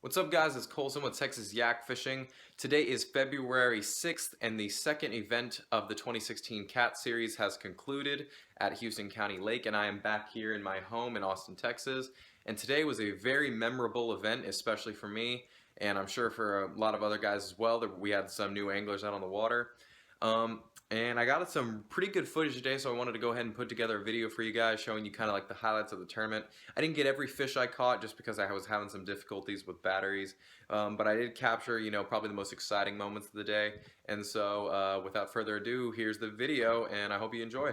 What's up, guys? It's Colson with Texas Yak Fishing. Today is February 6th, and the second event of the 2016 Cat Series has concluded at Houston County Lake, and I am back here in my home in Austin, Texas. And today was a very memorable event, especially for me, and I'm sure for a lot of other guys as well. That we had some new anglers out on the water. And I got some pretty good footage today, so I wanted to go ahead and put together a video for you guys showing you kind of like the highlights of the tournament. I didn't get every fish I caught just because I was having some difficulties with batteries, but I did capture, probably the most exciting moments of the day. And so, without further ado, here's the video, and I hope you enjoy.